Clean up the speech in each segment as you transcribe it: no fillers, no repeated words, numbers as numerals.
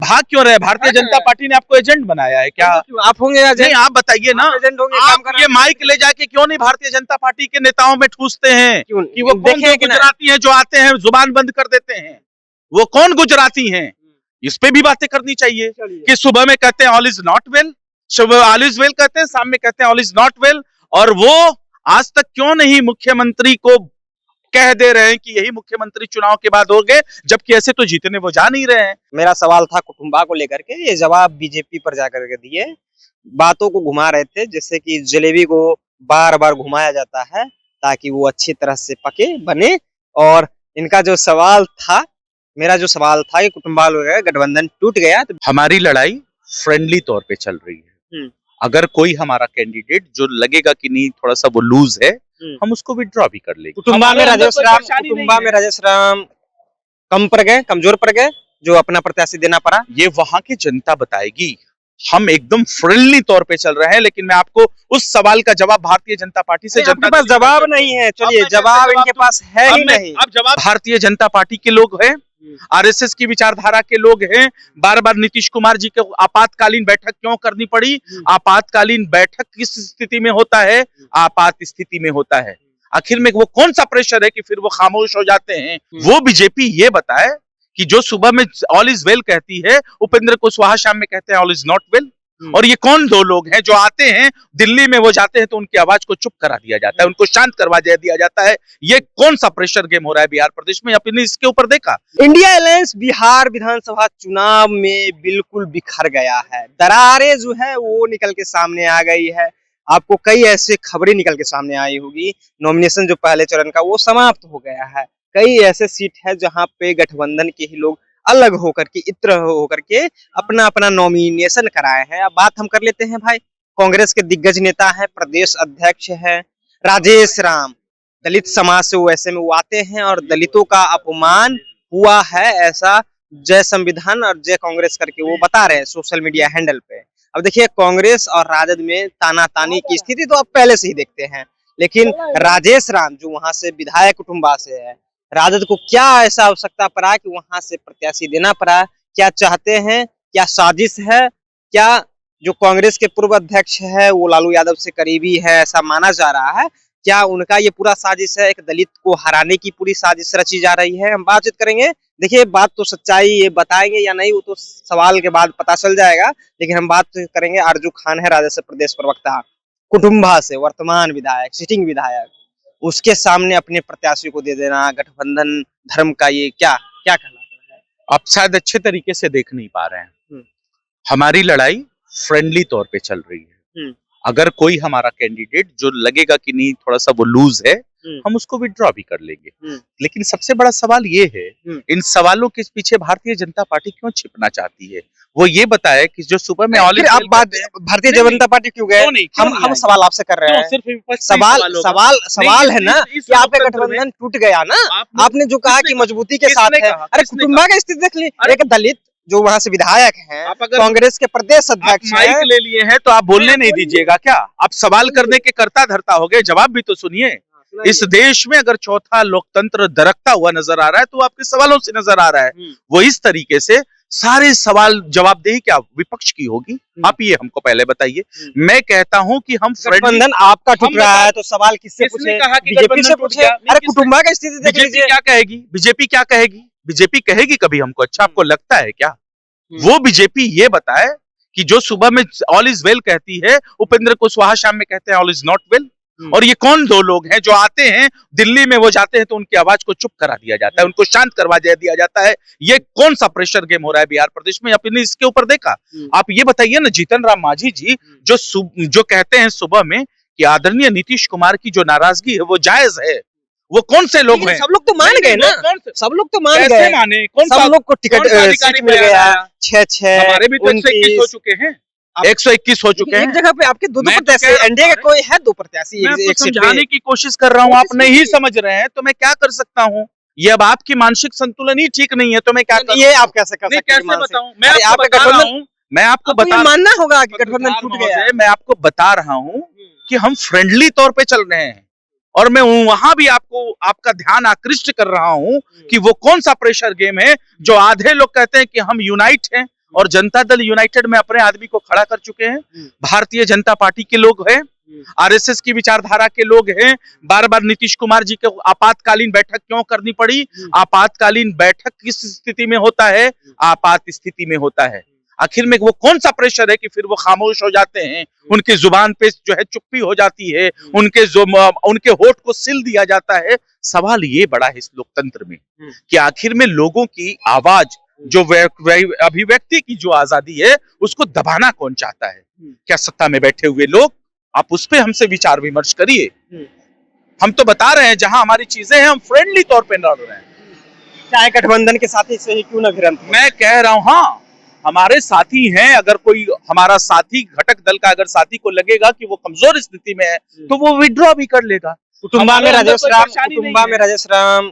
भाग क्यों रहे? भारतीय जनता पार्टी ने आपको एजेंट बनाया है क्या? आप होंगे नहीं, आप बताइए ना, एजेंट होंगे, आप ये माइक ले जाके क्यों नहीं भारतीय जनता पार्टी के नेताओं में ठूसते हैं कि वो कौन गुजराती हैं जो आते हैं जुबान बंद कर देते हैं? वो कौन गुजराती हैं? इस पे भी बातें करनी चाहिए कि सुबह में कहते हैं ऑल इज नॉट वेल, सुबह ऑल इज वेल कहते हैं, शाम में कहते हैं ऑल इज नॉट वेल। और वो आज तक क्यों नहीं मुख्यमंत्री को कह दे रहे हैं कि यही मुख्यमंत्री चुनाव के बाद हो गए, जबकि ऐसे तो जीतने वो जा नहीं रहे हैं। मेरा सवाल था कुटुंबा को लेकर के, ये जवाब बीजेपी पर जाकर के दिए। बातों को घुमा रहे थे जैसे कि जलेबी को बार बार घुमाया जाता है ताकि वो अच्छी तरह से पके बने। और इनका जो सवाल था, मेरा जो सवाल था कि कुटुंबा गठबंधन टूट गया तो हमारी लड़ाई फ्रेंडली तौर पे चल रही है। अगर कोई हमारा कैंडिडेट जो लगेगा कि नहीं थोड़ा सा वो लूज है, हम उसको विड्रॉ भी कर लेंगे। कुटुंबा में राजेश राम कम पड़ गए, कमजोर पड़ गए, जो अपना प्रत्याशी देना पड़ा, ये वहां की जनता बताएगी। हम एकदम फ्रेंडली तौर पे चल रहे हैं, लेकिन मैं आपको उस सवाल का जवाब भारतीय जनता पार्टी से जनता के पास जवाब नहीं है। चलिए, जवाब इनके पास है ही नहीं। अब जवाब भारतीय जनता पार्टी के लोग हैं, आरएसएस की विचारधारा के लोग हैं। बार बार नीतीश कुमार जी को आपातकालीन बैठक क्यों करनी पड़ी? आपातकालीन बैठक किस स्थिति में होता है? आपात स्थिति में होता है। आखिर में वो कौन सा प्रेशर है कि फिर वो खामोश हो जाते हैं? वो बीजेपी ये बताए कि जो सुबह में ऑल इज वेल कहती है, उपेंद्र कुशवाहा शाम में कहते हैं ऑल इज नॉट वेल। और ये कौन दो लोग हैं जो आते हैं दिल्ली में, वो जाते हैं तो उनकी आवाज को चुप करा दिया जाता है, उनको शांत करवा दिया जाता है? ये कौन सा प्रेशर गेम हो रहा है बिहार प्रदेश में? आपने इसके ऊपर देखा? इंडिया अलायंस बिहार विधानसभा चुनाव में बिल्कुल बिखर गया है। दरारें जो है वो निकल के सामने आ गई है। आपको कई ऐसे खबरें निकल के सामने आई होगी। नॉमिनेशन जो पहले चरण का वो समाप्त हो गया है। कई ऐसे सीट है जहां पे गठबंधन के ही लोग अलग होकर के, इत्र होकर के अपना अपना नॉमिनेशन कराए हैं। अब बात हम कर लेते हैं भाई, कांग्रेस के दिग्गज नेता है, प्रदेश अध्यक्ष है राजेश राम। दलित समाज से वो ऐसे में वो आते हैं और दलितों का अपमान हुआ है, ऐसा जय संविधान और जय कांग्रेस करके वो बता रहे हैं सोशल मीडिया हैंडल पे। अब देखिए, कांग्रेस और राजद में तानातानी की स्थिति तो अब पहले से ही देखते हैं, लेकिन राजेश राम जो वहां से विधायक कुटुंबा से है, राजद को क्या ऐसा आवश्यकता पड़ा कि वहां से प्रत्याशी देना पड़ा? क्या चाहते हैं? क्या साजिश है? क्या जो कांग्रेस के पूर्व अध्यक्ष है वो लालू यादव से करीबी है ऐसा माना जा रहा है? क्या उनका ये पूरा साजिश है? एक दलित को हराने की पूरी साजिश रची जा रही है? हम बातचीत करेंगे। देखिए, बात तो सच्चाई ये बताएंगे या नहीं वो तो सवाल के बाद पता चल जाएगा, लेकिन हम बात करेंगे। आरजू खान है राजद से प्रदेश प्रवक्ता, कुटुंबा से वर्तमान विधायक, सिटिंग विधायक, उसके सामने अपने प्रत्याशी को दे देना गठबंधन धर्म का ये क्या क्या कहलाता है? आप शायद अच्छे तरीके से देख नहीं पा रहे हैं। हमारी लड़ाई फ्रेंडली तौर पे चल रही है। अगर कोई हमारा कैंडिडेट जो लगेगा कि नहीं थोड़ा सा वो लूज है, हम उसको विड्रॉ भी कर लेंगे। लेकिन सबसे बड़ा सवाल ये है, इन सवालों के पीछे भारतीय जनता पार्टी क्यों छिपना चाहती है? वो ये बताए कि जो सुबह में आप बात भारतीय जनता पार्टी क्यों गए? हम सवाल आपसे कर रहे हैं। सिर्फ सवाल है ना कि आपका गठबंधन टूट गया ना। आपने जो कहा कि मजबूती के साथ है, अरे कुटुंबा का स्थिति देख ली। एक दलित जो वहां से विधायक हैं, कांग्रेस के प्रदेश अध्यक्ष माइक ले लिए हैं तो आप बोलने नहीं दीजिएगा क्या? आप सवाल करने के कर्ता धर्ता हो गए, जवाब भी तो सुनिए। इस देश में अगर चौथा लोकतंत्र दरकता हुआ नजर आ रहा है तो आपके सवालों से नजर आ रहा है। वो इस तरीके से सारे सवाल जवाबदेही क्या विपक्ष की होगी? आप ये हमको पहले बताइए। मैं कहता हूं कि हम गठबंधन आपका टूट रहा है तो सवाल किससे पूछे? बीजेपी से पूछे। अरे कुटुंबा का स्थिति देख लीजिए। क्या कहेगी बीजेपी? क्या कहेगी बीजेपी? कहेगी कभी हमको? अच्छा, आपको लगता है क्या? वो बीजेपी ये बताए कि जो सुबह में ऑल इज वेल कहती है, उपेंद्र कुशवाहा शाम में कहते हैं ऑल इज नॉट वेल। और ये कौन दो लोग हैं जो आते हैं दिल्ली में, वो जाते हैं तो उनकी आवाज को चुप करा दिया जाता है, उनको शांत करवा दिया जाता है? ये कौन सा प्रेशर गेम हो रहा है बिहार प्रदेश में? आपने इसके ऊपर देखा? आप ये बताइए ना, जीतन राम मांझी जी जो कहते हैं सुबह में कि आदरणीय नीतीश कुमार की जो नाराजगी है वो जायज है, वो कौन से लोग हैं? सब लोग तो मान गए ना, सब लोग तो मान गए। माने? सब लोग को टिकट सीट मिल गया, 6-6 हमारे भी तो 121 हो चुके हैं, 121 हो चुके हैं। एक जगह पे आपके दो प्रत्याशी, एनडीए का कोई है, दो प्रत्याशी एक समझाने की कोशिश कर रहा हूँ, आप नहीं समझ रहे हैं तो मैं क्या कर सकता हूँ? ये अब आपकी मानसिक संतुलन ही ठीक नहीं है तो मैं क्या करूं? ये आप कैसे कर सकते हैं? कैसे बताऊं? मैं आपको बता मानना होगा कि गठबंधन टूट गया है। मैं आपको बता रहा हूँ कि हम फ्रेंडली तौर पे चल रहे हैं और मैं वहां भी आपका ध्यान आकृष्ट कर रहा हूं कि वो कौन सा प्रेशर गेम है जो आधे लोग कहते हैं कि हम यूनाइट हैं और जनता दल यूनाइटेड में अपने आदमी को खड़ा कर चुके हैं। भारतीय जनता पार्टी के लोग हैं, आरएसएस की विचारधारा के लोग हैं। बार बार नीतीश कुमार जी को आपातकालीन बैठक क्यों करनी पड़ी? आपातकालीन बैठक किस स्थिति में होता है? आपात स्थिति में होता है। आखिर में वो कौन सा प्रेशर है कि फिर वो खामोश हो जाते हैं, उनकी जुबान पे जो है चुप्पी हो जाती है, उनके होठ को सिल दिया जाता है। सवाल ये बड़ा है इस लोकतंत्र में कि आखिर में लोगों की आवाज, जो अभिव्यक्ति की जो आजादी है, उसको दबाना कौन चाहता है? क्या सत्ता में बैठे हुए लोग? आप उस पे हमसे विचार विमर्श करिए। हम तो बता रहे हैं जहां हमारी चीजें हैं, हम फ्रेंडली तौर पे लड़ रहे हैं। चाहे गठबंधन के साथी से ही क्यों न भिड़ंत हो। मैं कह रहा हूं, हाँ, हमारे साथी हैं। अगर कोई हमारा साथी, घटक दल का अगर साथी को लगेगा कि वो कमजोर स्थिति में है, तो वो विड्रॉ भी कर लेगा। कुटुंबा में राजेश राम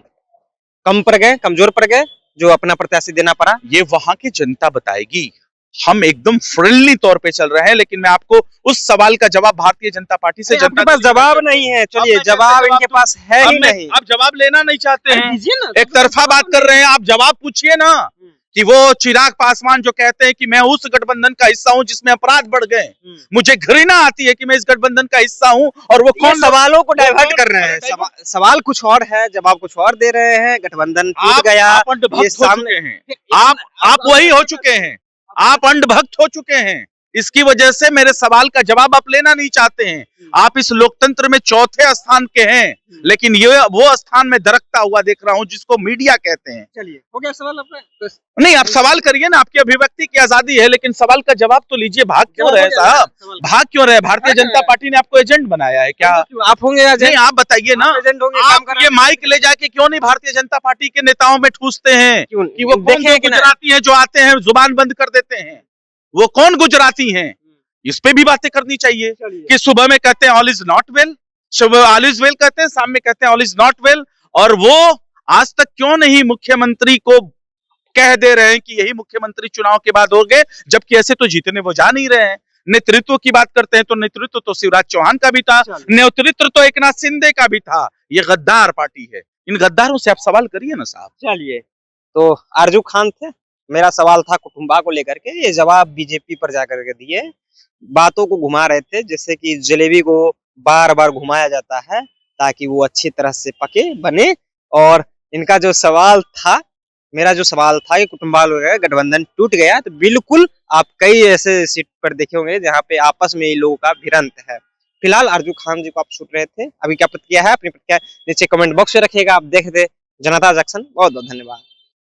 कम पड़ गए, कमजोर पड़ गए, जो अपना प्रत्याशी देना पड़ा। ये वहां की जनता बताएगी। हम एकदम फ्रेंडली तौर पे चल रहे हैं, लेकिन मैं आपको उस सवाल का जवाब भारतीय जनता पार्टी से, जनता पास जवाब नहीं है। चलिए, जवाब इनके पास है ही नहीं। आप जवाब लेना नहीं चाहते हैं, एक तरफा बात कर रहे हैं। आप जवाब पूछिए ना कि वो चिराग पासवान जो कहते हैं कि मैं उस गठबंधन का हिस्सा हूं जिसमें अपराध बढ़ गए, मुझे घृणा आती है कि मैं इस गठबंधन का हिस्सा हूं, और वो कौन सवालों को डाइवर्ट कर रहे हैं। सवाल कुछ और है, जवाब कुछ और दे रहे हैं। गठबंधन टूट गया, ये सामने हैं। आप वही हो चुके हैं, आप अंधभक्त हो चुके हैं। इसकी वजह से मेरे सवाल का जवाब आप लेना नहीं चाहते हैं। आप इस लोकतंत्र में चौथे स्थान के हैं, लेकिन ये वो स्थान में दरकता हुआ देख रहा हूं जिसको मीडिया कहते हैं। चलिए, हो गया सवाल आपका? नहीं, आप सवाल करिए ना, आपकी अभिव्यक्ति की आजादी है, लेकिन सवाल का जवाब तो लीजिए। भाग क्यों रहे साहब? भाग क्यों रहे? भारतीय जनता पार्टी ने आपको एजेंट बनाया है क्या? आप होंगे एजेंट? नहीं, आप बताइए ना। आप ये माइक ले जाके क्यों नहीं भारतीय जनता पार्टी के नेताओं में ठूसते हैं कि वो कौन गुजराती हैं जो आते हैं जुबान बंद कर देते हैं? वो कौन गुजराती हैं? इस पे भी बातें करनी चाहिए कि सुबह में कहते हैं all is not well, all is well कहते हैं, शाम में कहते हैं ऑल इज नॉट वेल। और वो आज तक क्यों नहीं मुख्यमंत्री को कह दे रहे हैं कि यही मुख्यमंत्री चुनाव के बाद हो गए, जबकि ऐसे तो जीतने वो जा नहीं रहे हैं। नेतृत्व की बात करते हैं तो नेतृत्व तो शिवराज चौहान का भी था, नेतृत्व तो एकनाथ शिंदे का भी था। ये गद्दार पार्टी है। इन गद्दारों से आप सवाल करिए ना साहब। चलिए, तो आरजू खान थे, मेरा सवाल था कुटुंबा को लेकर के। ये जवाब बीजेपी पर जाकर के दिए। बातों को घुमा रहे थे, जैसे कि जलेबी को बार बार घुमाया जाता है ताकि वो अच्छी तरह से पके बने। और इनका जो सवाल था, मेरा जो सवाल था कि कुटुंबा गठबंधन टूट गया, तो बिल्कुल आप कई ऐसे सीट पर देखे होंगे जहाँ पे आपस में लोगों का भिड़ंत है। फिलहाल आरजू खान जी को आप सुन रहे थे। अभी क्या प्रतिक्रिया है, अपनी प्रतिक्रिया नीचे कमेंट बॉक्स में रखिएगा। आप देख रहे जनता जंक्शन। बहुत बहुत धन्यवाद।